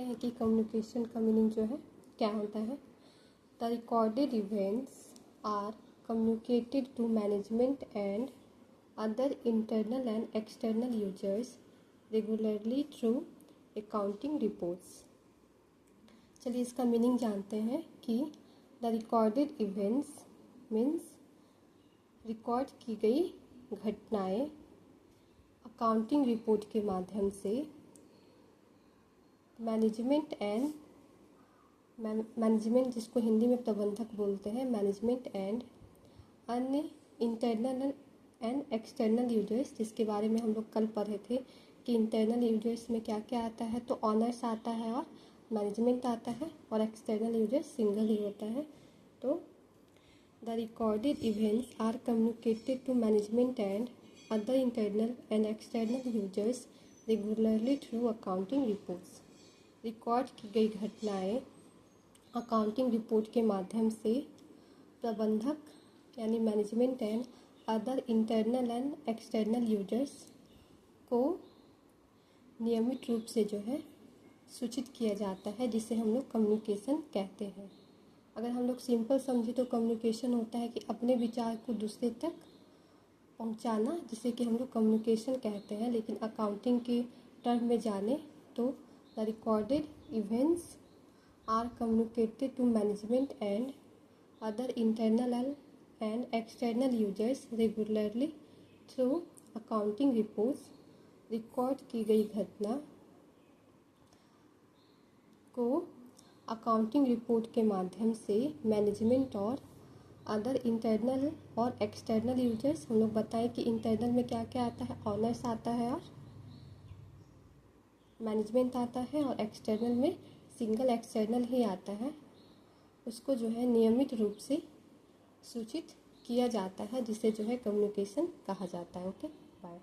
हैं कि कम्युनिकेशन का मीनिंग जो है क्या होता है। The recorded events are communicated to management and other internal and external users regularly through accounting reports. चलिए इसका मीनिंग जानते हैं कि the recorded events means record की गई घटनाएं अकाउंटिंग रिपोर्ट के माध्यम से मैनेजमेंट जिसको हिंदी में प्रबंधक बोलते हैं, मैनेजमेंट एंड अन्य इंटरनल एंड एक्सटर्नल यूजर्स, जिसके बारे में हम लोग कल पढ़े थे कि इंटरनल यूजर्स में क्या क्या आता है। तो ऑनर्स आता है और मैनेजमेंट आता है, और एक्सटर्नल यूजर्स सिंगल ही होता है। तो the recorded events are communicated to management and other internal and external users regularly through accounting reports. Record की गई घटनाएं अकाउंटिंग रिपोर्ट के माध्यम से प्रबंधक यानी management and other internal and external users को नियमित रूप से जो है सूचित किया जाता है, जिसे हम लोग कम्युनिकेशन कहते हैं। अगर हम लोग सिंपल समझे तो कम्युनिकेशन होता है कि अपने विचार को दूसरे तक पहुंचाना, जिसे कि हम लोग कम्युनिकेशन कहते हैं। लेकिन अकाउंटिंग के टर्म में जाने तो the recorded events are communicated to management and other internal and external users regularly through accounting reports. Record की गई घटना को अकाउंटिंग रिपोर्ट के माध्यम से मैनेजमेंट और अदर इंटरनल और एक्सटर्नल यूजर्स, हम लोग बताएं कि इंटरनल में क्या क्या आता है, ऑनर्स आता है और मैनेजमेंट आता है, और एक्सटर्नल में सिंगल एक्सटर्नल ही आता है, उसको जो है नियमित रूप से सूचित किया जाता है, जिसे जो है कम्युनिकेशन कहा जाता है। Okay, bye.